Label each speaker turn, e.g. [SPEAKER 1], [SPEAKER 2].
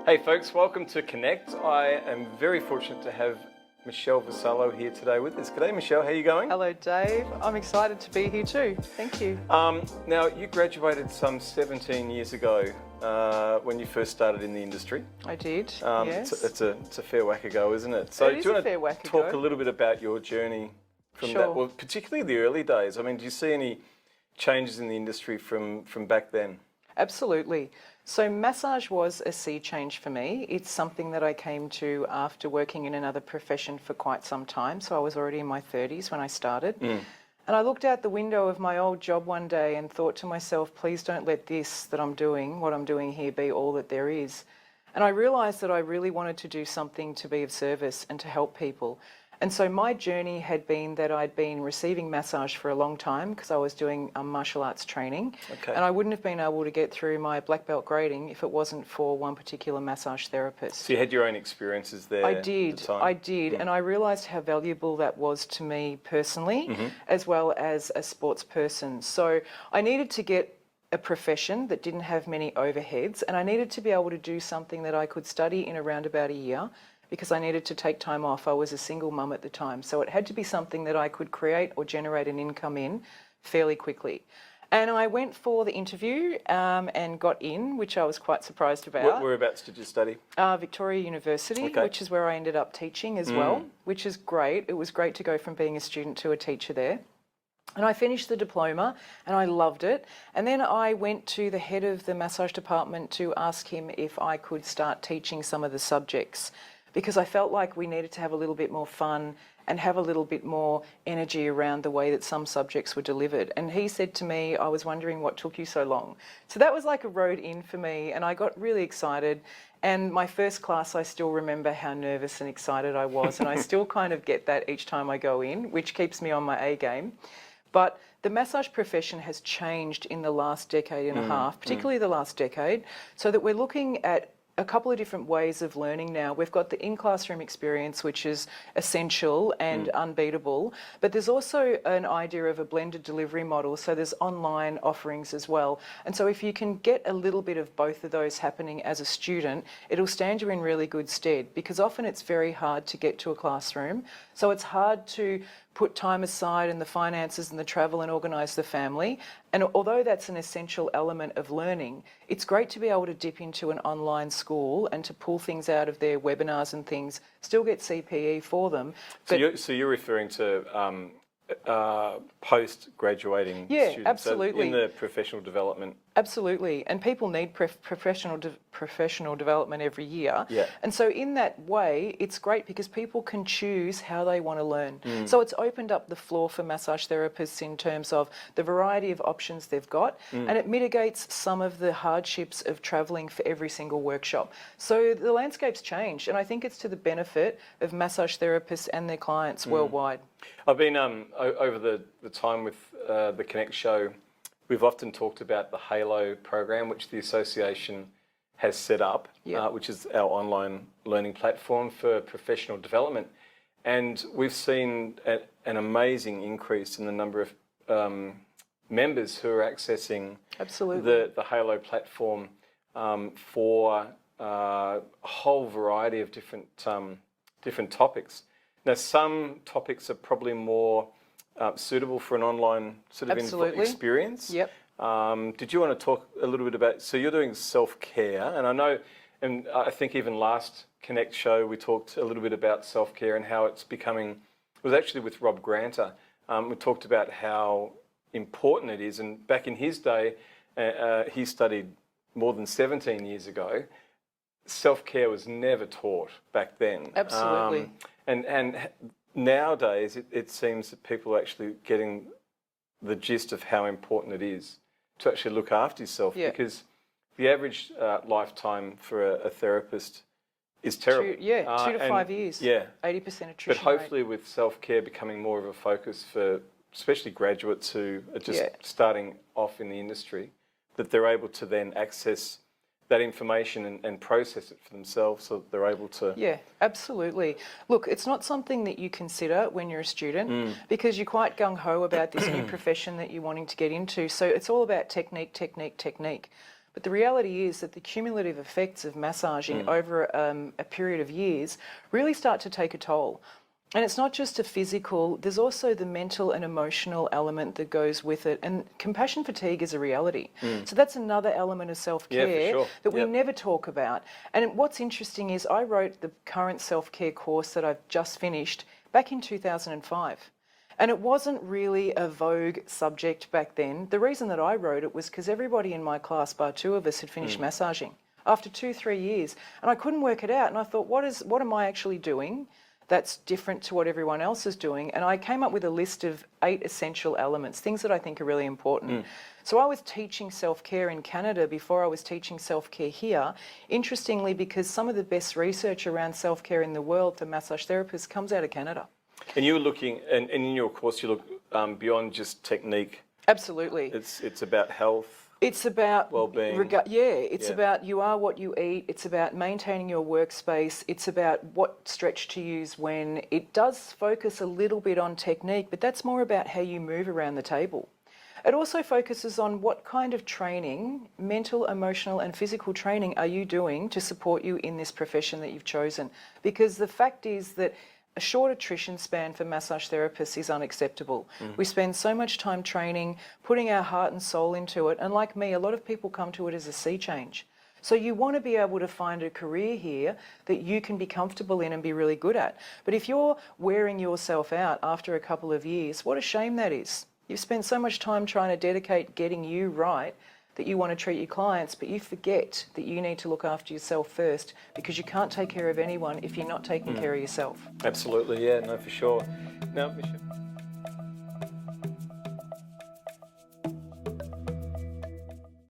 [SPEAKER 1] Hey folks, welcome to Connect. I am very fortunate to have Michelle Vassallo here today with us. G'day Michelle, how are you going?
[SPEAKER 2] Hello Dave, I'm excited to be here too. Thank you.
[SPEAKER 1] Now you graduated some 17 years ago when you first started in the industry.
[SPEAKER 2] I did, yes.
[SPEAKER 1] It's a fair whack ago, isn't it? So
[SPEAKER 2] it is
[SPEAKER 1] do you
[SPEAKER 2] a
[SPEAKER 1] want
[SPEAKER 2] fair
[SPEAKER 1] to
[SPEAKER 2] whack
[SPEAKER 1] talk
[SPEAKER 2] ago.
[SPEAKER 1] a little bit about your journey from
[SPEAKER 2] Sure.
[SPEAKER 1] that, well, particularly the early days? I mean, do you see any changes in the industry from back then?
[SPEAKER 2] Absolutely. So massage was a sea change for me. It's something that I came to after working in another profession for quite some time. So I was already in my 30s when I started. And I looked out the window of my old job one day and thought to myself, please don't let this that I'm doing, what I'm doing here, be all that there is. And I realised that I really wanted to do something to be of service and to help people. And so my journey had been that I'd been receiving massage for a long time because I was doing martial arts training.
[SPEAKER 1] Okay.
[SPEAKER 2] And I wouldn't have been able to get through my black belt grading if it wasn't for one particular massage therapist.
[SPEAKER 1] So you had your own experiences there
[SPEAKER 2] I did,
[SPEAKER 1] at the time?
[SPEAKER 2] I did. And I realised how valuable that was to me personally, as well as a sports person. So I needed to get a profession that didn't have many overheads, and I needed to be able to do something that I could study in around about a year, because I needed to take time off. I was a single mum at the time. So it had to be something that I could create or generate an income in fairly quickly. And I went for the interview and got in, which I was quite surprised about.
[SPEAKER 1] Whereabouts did you study?
[SPEAKER 2] Victoria University,
[SPEAKER 1] Okay.
[SPEAKER 2] which is where I ended up teaching as well, which is great. It was great to go from being a student to a teacher there. And I finished the diploma and I loved it. And then I went to the head of the massage department to ask him if I could start teaching some of the subjects, because I felt like we needed to have a little bit more fun and have a little bit more energy around the way that some subjects were delivered. And he said to me, I was wondering what took you so long. So that was like a road in for me, and I got really excited. And my first class, I still remember how nervous and excited I was, and I still kind of get that each time I go in, which keeps me on my A game. But the massage profession has changed in the last decade and a half, particularly the last decade, so that we're looking at a couple of different ways of learning now. We've got the in-classroom experience, which is essential and unbeatable, but there's also an idea of a blended delivery model, so there's online offerings as well. And so if you can get a little bit of both of those happening as a student, it'll stand you in really good stead, because often it's very hard to get to a classroom. So it's hard to put time aside and the finances and the travel and organise the family. And although that's an essential element of learning, it's great to be able to dip into an online school and to pull things out of their webinars and things, still get CPE for them.
[SPEAKER 1] So you're referring to post-graduating students?
[SPEAKER 2] Yeah, absolutely.
[SPEAKER 1] So in the professional development?
[SPEAKER 2] Absolutely, and people need professional development every year.
[SPEAKER 1] Yeah.
[SPEAKER 2] And so in that way, it's great because people can choose how they want to learn. So it's opened up the floor for massage therapists in terms of the variety of options they've got, and it mitigates some of the hardships of travelling for every single workshop. So the landscape's changed, and I think it's to the benefit of massage therapists and their clients worldwide.
[SPEAKER 1] I've been, over the time with the Connect show, we've often talked about the Halo program, which the association has set up, which is our online learning platform for professional development. And we've seen an amazing increase in the number of members who are accessing the Halo platform for a whole variety of different topics. Now, some topics are probably more suitable for an online sort of experience.
[SPEAKER 2] Yep.
[SPEAKER 1] Did you want to talk a little bit about, so you're doing self-care, and I know, and I think even last Connect show we talked a little bit about self-care and how it's becoming, it was actually with Rob Granter, we talked about how important it is, and back in his day, he studied more than 17 years ago, self-care was never taught back then.
[SPEAKER 2] Absolutely.
[SPEAKER 1] And nowadays, it seems that people are actually getting the gist of how important it is to actually look after yourself, because the average lifetime for a therapist is terrible.
[SPEAKER 2] 2 to 5 years.
[SPEAKER 1] Yeah.
[SPEAKER 2] 80% attrition
[SPEAKER 1] But hopefully with self-care becoming more of a focus for especially graduates who are just starting off in the industry, that they're able to then access that information and process it for themselves so that they're able to...
[SPEAKER 2] Yeah, absolutely. Look, it's not something that you consider when you're a student because you're quite gung-ho about this new profession that you're wanting to get into. So it's all about technique, technique, technique. But the reality is that the cumulative effects of massaging over a period of years really start to take a toll. And it's not just a physical, there's also the mental and emotional element that goes with it. And compassion fatigue is a reality. So that's another element of self-care that we never talk about. And what's interesting is I wrote the current self-care course that I've just finished back in 2005. And it wasn't really a vogue subject back then. The reason that I wrote it was because everybody in my class, bar two of us, had finished massaging after 2-3 years. And I couldn't work it out. And I thought, what am I actually doing that's different to what everyone else is doing? And I came up with a list of 8 essential elements, things that I think are really important. So I was teaching self-care in Canada before I was teaching self-care here, interestingly, because some of the best research around self-care in the world for massage therapists comes out of Canada.
[SPEAKER 1] And you were looking, and in your course, you look beyond just technique.
[SPEAKER 2] Absolutely.
[SPEAKER 1] It's about health.
[SPEAKER 2] It's about
[SPEAKER 1] well-being.
[SPEAKER 2] It's about you are what you eat. It's about maintaining your workspace. It's about what stretch to use when. It does focus a little bit on technique, but that's more about how you move around the table. It also focuses on what kind of training, mental, emotional and physical training are you doing to support you in this profession that you've chosen. Because the fact is that a short attrition span for massage therapists is unacceptable. We spend so much time training, putting our heart and soul into it, and like me, a lot of people come to it as a sea change. So you want to be able to find a career here that you can be comfortable in and be really good at. But if you're wearing yourself out after a couple of years, what a shame that is. You've spent so much time trying to dedicate getting you right that you want to treat your clients, but you forget that you need to look after yourself first, because you can't take care of anyone if you're not taking care of yourself.
[SPEAKER 1] Absolutely, yeah, no, for sure. Now, Michelle.